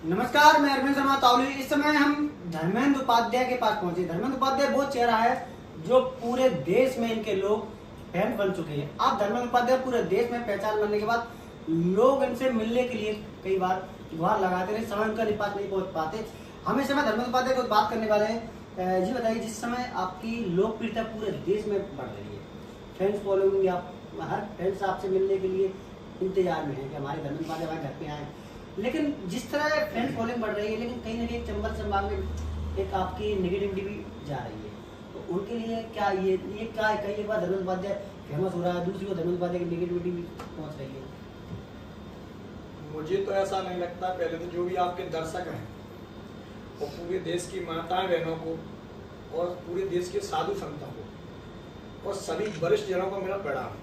नमस्कार, मैं अरविंद शर्मा तावली। इस समय हम धर्मेंद्र उपाध्याय के पास पहुंचे। धर्मेंद्र उपाध्याय वो चेहरा है जो पूरे देश में इनके लोग फैन बन चुके हैं। आप धर्मेंद्र उपाध्याय पूरे देश में पहचान बनने के बाद लोग इनसे मिलने के लिए कई बार गुहार लगाते रहे, समय उनका निपात नहीं पहुंच पाते। हम इस समय धर्मेंद्र उपाध्याय को बात करने वाले हैं। जी बताइए, जिस समय आपकी लोकप्रियता पूरे देश में बढ़ रही है, फैंस फॉलोइंग या हर फैंस आपसे मिलने के लिए इंतजार में है कि हमारे धर्मेंद्र उपाध्याय हमारे घर पे आए, लेकिन जिस तरह फैन फॉलोइंग बढ़ रही है, लेकिन कहीं ना कहीं चंबल संभाग में एक आपकी नेगेटिविटी भी जा रही है, तो उनके लिए क्या ये क्या है? कई बार धर्मेंद्र उपाध्याय फेमस हो रहा है, दूसरी ओर धर्मेंद्र उपाध्याय की नेगेटिविटी भी पहुंच रही है। मुझे तो ऐसा नहीं लगता। पहले तो जो भी आपके दर्शक हैं और पूरे देश की माताएं बहनों को और पूरे देश के साधु संतों को और सभी वरिष्ठ जनों को मेरा प्रणाम।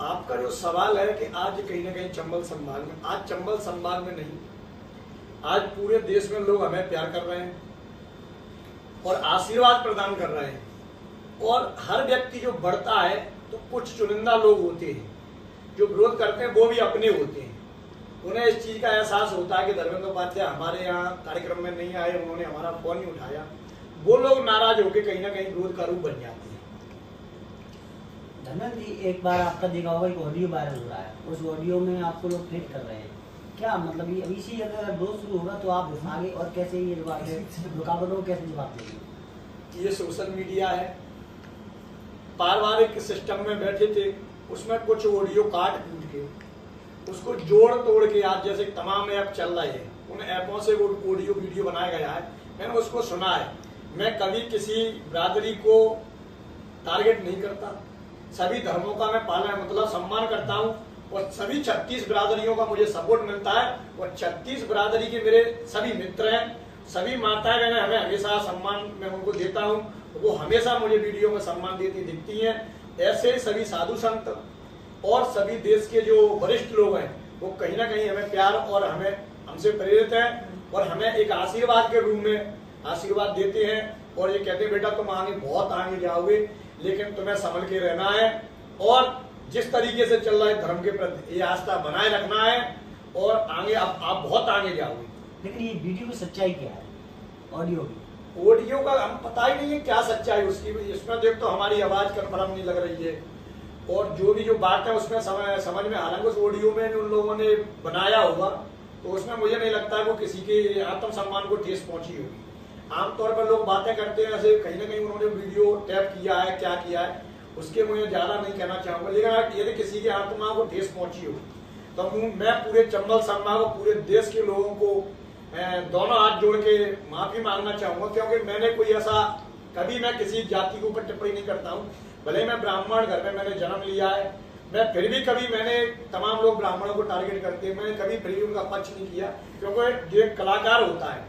आपका जो सवाल है कि आज कहीं ना कहीं चंबल संभाग में, आज चंबल संभाग में नहीं, आज पूरे देश में लोग हमें प्यार कर रहे हैं और आशीर्वाद प्रदान कर रहे हैं। और हर व्यक्ति जो बढ़ता है तो कुछ चुनिंदा लोग होते हैं जो विरोध करते हैं, वो भी अपने होते हैं। उन्हें इस चीज का एहसास होता है कि धर्मेंद्र उपाध्याय हमारे यहाँ कार्यक्रम में नहीं आए, उन्होंने हमारा फोन नहीं उठाया, वो लोग नाराज होकर कहीं ना कहीं विरोध का रूप बन जाते हैं। धर्मेंद्र जी, एक बार आपका देखा होगा एक ऑडियो वायरल हो रहा है, उस ऑडियो में आपको लोग ट्वीट कर रहे हैं। क्या मतलब ये अभी से अगर विरोध शुरू होगा तो आप आगे और कैसे ये रुकावटों को कैसे जवाब देंगे? ये सोशल मीडिया है, पारिवारिक सिस्टम में बैठे थे, उसमें कुछ ऑडियो काट कूट के उसको जोड़ तोड़ के आज जैसे तमाम ऐप चल रहे हैं, उन ऐपों से वो ऑडियो वीडियो बनाया गया है। मैंने उसको सुना है। मैं कभी किसी बिरादरी को टारगेट नहीं करता, सभी धर्मों का मैं पालन मतलब सम्मान करता हूँ और सभी 36 बिरादरियों का मुझे सपोर्ट मिलता है और 36 बिरादरी के मेरे सभी मित्र हैं, सभी माताएं बहनें हमें हमेशा सम्मान मैं उनको देता हूँ, वो हमेशा मुझे वीडियो में सम्मान देती दिखती हैं। ऐसे ही सभी साधु संत और सभी देश के जो वरिष्ठ लोग हैं वो कहीं ना कहीं हमें प्यार और हमसे प्रेरित हैं और हमें एक आशीर्वाद के रूप में आशीर्वाद देते हैं और ये कहते हैं बेटा तुम आगे बहुत आगे जाओगे, लेकिन तुम्हें संभल के रहना है और जिस तरीके से चल रहा है धर्म के प्रति ये आस्था बनाए रखना है और आगे आप बहुत आगे जाओगे। लेकिन ये वीडियो की सच्चाई क्या है? ऑडियो का हम पता ही नहीं है क्या सच्चाई उसकी। इसमें देख तो हमारी आवाज कन्फर्म नहीं लग रही है और जो भी जो बात है उसमें समझ में, हालांकि उस ऑडियो में उन लोगों ने बनाया होगा तो उसमें मुझे नहीं लगता वो किसी के आत्मसम्मान को ठेस पहुंची होगी। आमतौर पर लोग बातें करते हैं ऐसे, कहीं ना कहीं उन्होंने वीडियो टैप किया है, क्या किया है उसके मुझे ज्यादा नहीं कहना चाहूंगा, लेकिन यदि किसी के आत्मा को ठेस पहुंची होगी तो मैं पूरे चंबल संभाग और पूरे देश के लोगों को दोनों हाथ जोड़ के माफी मांगना चाहूंगा, क्योंकि मैंने कोई ऐसा कभी मैं किसी जाति के ऊपर टिप्पणी नहीं करता हूँ। भले मैं ब्राह्मण घर में मैंने जन्म लिया है, मैं फिर भी कभी मैंने तमाम लोग ब्राह्मणों को टारगेट करते हैं, मैंने कभी फिर भी उनका पक्ष नहीं किया, क्योंकि जो एक कलाकार होता है,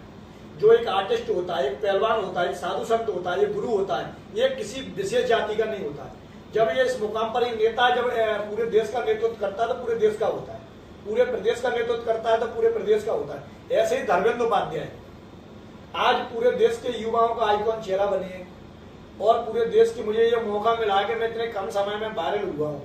जो एक आर्टिस्ट होता है, एक पहलवान होता है, एक साधु संत होता है, एक गुरु होता है, ये किसी विशेष जाति का नहीं होता है। जब ये इस मुकाम पर नेता जब पूरे देश का नेतृत्व करता है तो पूरे देश का होता है, पूरे प्रदेश का नेतृत्व करता है तो पूरे प्रदेश का होता है। ऐसे ही धर्मेंद्र उपाध्याय आज पूरे देश के युवाओं का आइकॉन चेहरा बने हैं और पूरे देश की मुझे ये मौका मिला है कि मैं इतने कम समय में वायरल हुआ हूँ,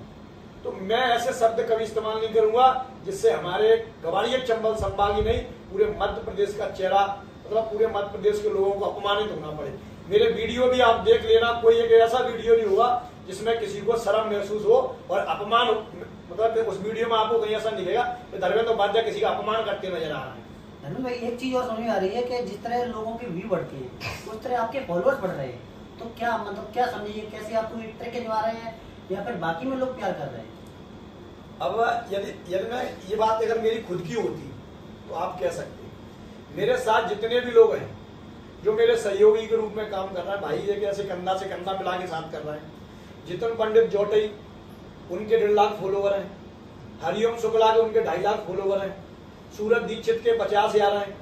तो मैं ऐसे शब्द कभी इस्तेमाल नहीं करूंगा जिससे हमारे गवालियर चंबल संभाग ही नहीं पूरे मध्य प्रदेश का चेहरा मतलब पूरे मध्य प्रदेश के लोगों को अपमानित होना पड़े। मेरे वीडियो भी आप देख लेना, कोई एक ऐसा वीडियो नहीं हुआ जिसमें किसी को शर्म महसूस हो और अपमान, मतलब उस वीडियो में आपको कहीं ऐसा दिखेगा कि धर्मेंद्र उपाध्याय किसी का अपमान करते नजर आ रहा है। धर्मेंद्र भाई, एक चीज और समझ में आ रही है कि जिस तरह लोगों की व्यू बढ़ती है उस तरह आपके फॉलोअर्स बढ़ रहे हैं, तो क्या मतलब क्या समझिए, कैसे आप पूरी ट्रैक निभा रहे हैं या फिर बाकी में लोग प्यार कर रहे हैं? अब यदि मैं ये बात अगर मेरी खुद की होती तो आप कह सकते, मेरे साथ जितने भी लोग हैं जो मेरे सहयोगी के रूप में काम कर रहा है, भाई ये कैसे कंधा से कंधा मिला के साथ कर रहा है। जितन पंडित जोटई उनके 1.5 लाख फॉलोवर हैं, हरिओम शुक्ला के उनके 2.5 लाख फॉलोवर हैं, सूरज दीक्षित के 50,000 हैं,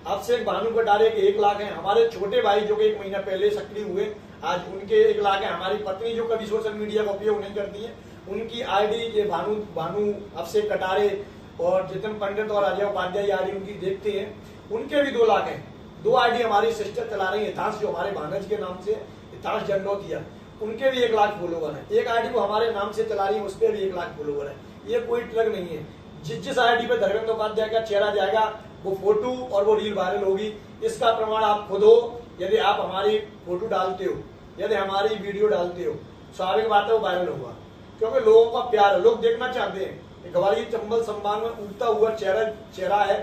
अभिषेक भानु कटारे के 1 लाख हैं, हमारे छोटे भाई जो कि 1 महीना पहले सक्रिय हुए आज उनके 1 लाख है, हमारी पत्नी जो कभी सोशल मीडिया का उपयोग नहीं करती है उनकी आईडी ये भानु अभिषेक कटारे और जितन पंडित और अजय उपाध्याय आईडी उनकी देखते हैं, उनके भी 2 लाख हैं। 2 आईडी हमारी सिस्टर चला रही है, हितांश जो हमारे भानज के नाम से हितांश जंडोतिया, उनके भी 1 लाख फॉलोवर है। एक आईडी को हमारे नाम से चला रही है, उस पर भी 1 लाख फॉलोवर है। ये कोई ट्रक नहीं है। जिस आईडी पे धर्मेंद्र उपाध्याय का चेहरा जाएगा वो फोटो और वो रील वायरल होगी। इसका प्रमाण आप खुद हो। यदि आप हमारी फोटो डालते हो, यदि हमारी वीडियो डालते हो, स्वाभाविक बात है वो वायरल होगा, क्योंकि लोगों का प्यार है, लोग देखना चाहते हैं कि ग्वालियर चंबल संभाग में उगता हुआ चेहरा है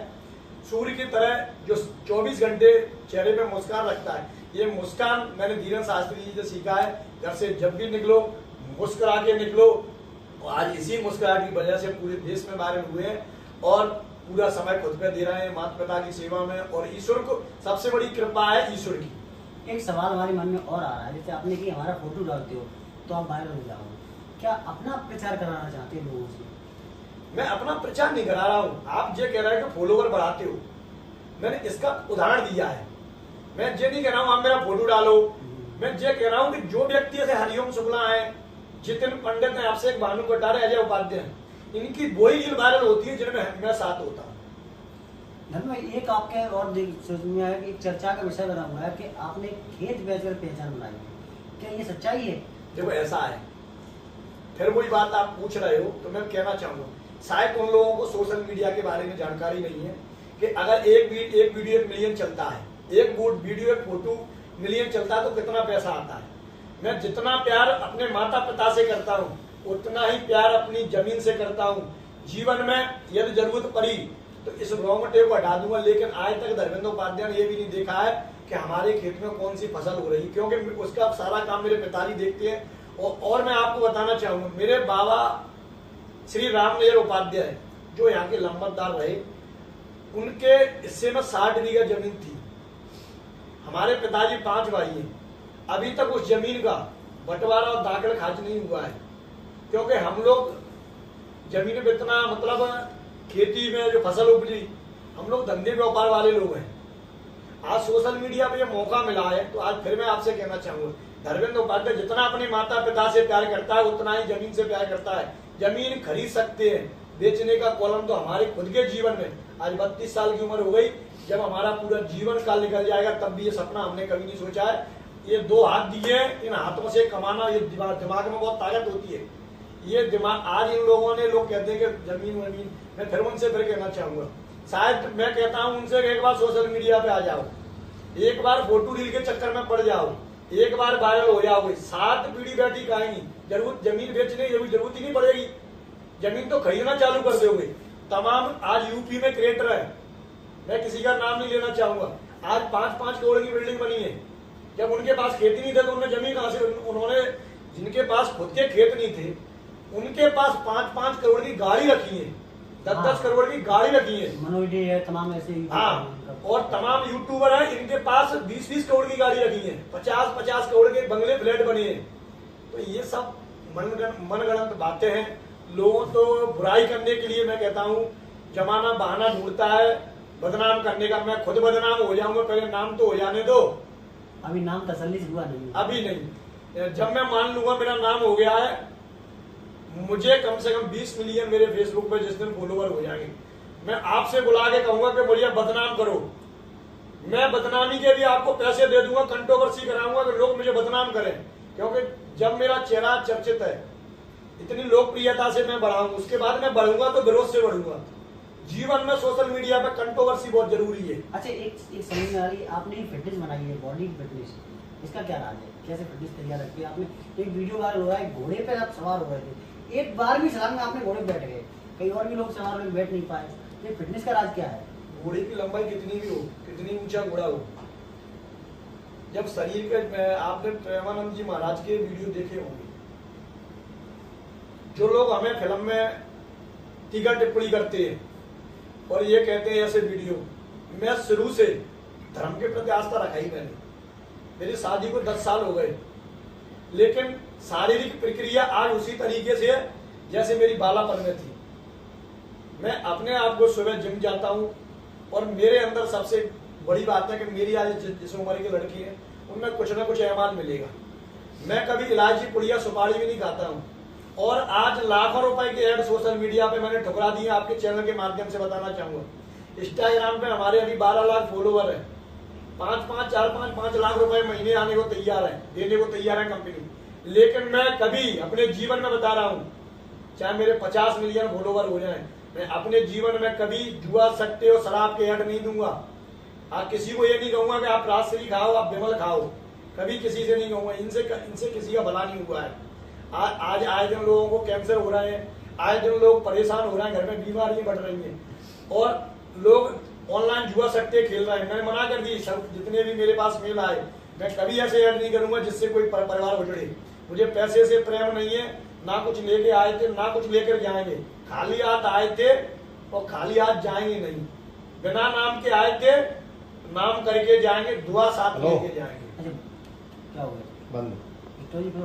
सूर्य की तरह, जो 24 घंटे चेहरे पे मुस्कान रखता है। ये मुस्कान मैंने धीरेन्द्र शास्त्री जी से सीखा है। घर से जब भी निकलो मुस्कुरा के निकलो। आज इसी मुस्कुराहट की वजह से पूरे देश में वायरल हुए हैं और पूरा समय खुद पे दे रहे हैं माता पिता की सेवा में। और ईश्वर को सबसे बड़ी कृपा है ईश्वर की। एक सवाल हमारे मन में और आ रहा है, जैसे आपने कि हमारा फोटो डालते हो तो आप वायरल हो जाओ, क्या अपना प्रचार कराना चाहते हैं लोगों से? मैं अपना प्रचार नहीं करा रहा हूँ। आप ये कह रहे हैं कि फॉलोवर बढ़ाते हो, मैंने इसका उदाहरण दिया है। मैं ये नहीं कह रहा हूँ आप मेरा फोटो डालो। मैं ये कह रहा हूँ कि जो व्यक्ति ऐसे हरिओम शुक्ला है, जितिन पंडित है, आपसे एक भानु कटारे, अजय उपाध्याय, इनकी वही रील वायरल होती है जिनमें मैं साथ होता हूँ। धर्म एक आपके और सोच में आया कि एक चर्चा का विषय बना हुआ है कि आपने खेत बेचकर पहचान बनाई है, क्या ये सच्चाई है? देखो ऐसा है, फिर वही बात आप पूछ रहे हो तो मैं कहना चाहूंगा, शायद उन लोगों को सोशल मीडिया के बारे में जानकारी नहीं है कि अगर एक वीडियो 1 मिलियन चलता है, एक वीडियो 1 फोटो मिलियन चलता है तो कितना पैसा आता है। मैं जितना प्यार अपने माता पिता से करता हूँ उतना ही प्यार अपनी जमीन से करता हूँ। जीवन में यदि जरूरत पड़ी तो इस रोंगटे को हटा दूंगा, लेकिन आज तक धर्मेंद्र उपाध्याय ने ये भी नहीं देखा है कि हमारे खेत में कौन सी फसल हो रही, क्योंकि उसका सारा काम मेरे पिताजी देखते हैं। और मैं आपको बताना चाहूंगा, मेरे बाबा श्री रामनगर उपाध्याय जो यहाँ के लंबतदार रहे, उनके हिस्से में 60 बीघा जमीन थी। हमारे पिताजी 5 भाई हैं, अभी तक उस जमीन का बंटवारा और दाखिल खारिज नहीं हुआ है, क्योंकि हम लोग जमीन में इतना मतलब खेती में जो फसल उपजी, हम लोग धंधे व्यापार वाले लोग हैं। आज सोशल मीडिया पे ये मौका मिला है तो आज फिर मैं आपसे कहना चाहूंगा, धर्मेंद्र उपाध्याय जितना अपने माता पिता से प्यार करता है उतना ही जमीन से प्यार करता है। जमीन खरीद सकते हैं, बेचने का कॉलम तो हमारे खुद के जीवन में, आज 32 साल की उम्र हो गई, जब हमारा पूरा जीवन काल निकल जाएगा तब भी ये सपना हमने कभी नहीं सोचा है। ये 2 हाथ दिए, इन हाथों से कमाना, ये दिमाग में बहुत ताकत होती है। ये दिमाग आज इन लोगों ने, लोग कहते हैं कि जमीन वमीन, मैं फिर उनसे फिर कहना चाहूंगा, शायद मैं कहता हूं उनसे एक बार सोशल मीडिया पे आ जाओ, एक बार फोटो रील के चक्कर में पड़ जाओ, एक बार वायरल हो जाओगे, 7 पीढ़ी बैठी खाएंगी, जरूरत जमीन बेचने की जरूरत ही नहीं पड़ेगी, जमीन तो खरीदना चालू कर दोगे। तमाम आज यूपी में क्रिएटर है, मैं किसी का नाम नहीं लेना चाहूंगा, आज 5-5 करोड़ की बिल्डिंग बनी है। जब उनके पास खेती नहीं था तो उन्होंने जमीन कहां से, उन्होंने जिनके पास खुद के खेत नहीं थे उनके पास 5-5 करोड़ की गाड़ी रखी है, 10-10 करोड़ की गाड़ी रखी है। मनोडी है, तमाम ऐसे। हाँ, और तमाम यूट्यूबर हैं, इनके पास 20-20 करोड़ की गाड़ी रखी है, 50-50 करोड़ के बंगले फ्लैट बने हैं। तो ये सब मनगढ़ंत बातें हैं। लोगों तो बुराई करने के लिए, मैं कहता हूँ जमाना बहाना ढूंढता है बदनाम करने का। मैं खुद बदनाम हो जाऊंगा, पहले नाम तो हो जाने दो। अभी नाम तसल्ली से हुआ नहीं, अभी नहीं। जब मैं मान लूंगा मेरा नाम हो गया है, मुझे कम से कम 20 मिलियन मेरे फेसबुक पे जिस दिन फॉलोवर हो जाएंगे, मैं आपसे बुला के कहूंगा कि मुझे बदनाम करो। मैं बदनामी के भी आपको पैसे दे दूंगा, कंट्रोवर्सी कराऊंगा कि लोग मुझे बदनाम करें, क्योंकि जब मेरा चेहरा चर्चित है, इतनी लोकप्रियता से मैं बढ़ा हूं, उसके बाद मैं बढ़ूंगा तो विरोध से बढ़ूंगा। जीवन में सोशल मीडिया पे कंट्रोवर्सी बहुत जरूरी है। अच्छा, एक समझ में आ रही है, आपने फिटनेस बनाई है, बॉडी फिटनेस, इसका क्या राज है? कैसे फिटनेस तैयार रखी है आपने? एक वीडियो वायरल हो रहा है, घोड़े पे आप सवार हो रहे थे, एक बार भी छलांग में आपने घोड़े पे बैठ गए, कई और भी लोग सवार में बैठ नहीं पाए, ये फिटनेस का राज क्या है? घोड़े की लंबाई कितनी भी हो, कितनी ऊंचा घोड़ा हो, जब शरीर के, आपने प्रेमानंद जी महाराज के वीडियो देखे होंगे, जो लोग हमें फिल्म में टीका टिप्पणी करते हैं और ये कहते हैं ऐसे वीडियो, मैं शुरू से धर्म के प्रति आस्था रखा ही मैंने। मेरी शादी को 10 साल हो गए, लेकिन शारीरिक प्रक्रिया आज उसी तरीके से है जैसे मेरी बालापन में थी। मैं अपने आप को सुबह जिम जाता हूँ और मेरे अंदर सबसे बड़ी बात है कि मेरी आज जिस उम्र की लड़की है उनमें कुछ ना कुछ एहमान मिलेगा। मैं कभी इलायची पुड़िया सुपारी भी नहीं खाता हूँ, और आज लाखों रुपए के ऐड सोशल मीडिया पे मैंने ठुकरा दिए। आपके चैनल के माध्यम से बताना चाहूंगा, इंस्टाग्राम पे हमारे अभी 12 लाख फॉलोवर है, 5 लाख रुपए महीने आने को तैयार है, देने को तैयार है कंपनी। लेकिन मैं कभी अपने जीवन में बता रहा हूँ, चाहे मेरे 50 मिलियन फॉलोवर हो जाए, मैं अपने जीवन में कभी जुआ, सट्टे और शराब के ऐड नहीं दूंगा। आप किसी को ये नहीं कहूंगा कि आप राजश्री खाओ, आप विमल खाओ, कभी किसी से नहीं कहूंगा। इनसे किसी का भला नहीं हुआ है। आज आए दिन लोगों को कैंसर हो रहे हैं, आए दिन लोग परेशान हो रहे हैं, घर में बीमारियां बढ़ रही हैं और लोग ऑनलाइन जुआ सट्टे खेल रहे हैं। मैंने मना कर दी, सब जितने भी मेरे पास मेल आए, मैं कभी ऐसे ऐड नहीं करूंगा जिससे कोई परिवार उजड़े। मुझे पैसे से प्रेम नहीं है, ना कुछ लेके आए थे ना कुछ लेकर जाएंगे। खाली हाथ आए थे और खाली हाथ जाएंगे नहीं। बिना नाम के आए थे, नाम करके जाएंगे, दुआ साथ लेके जाएंगे। अच्छा, क्या हो गया बंद। स्टोरी पे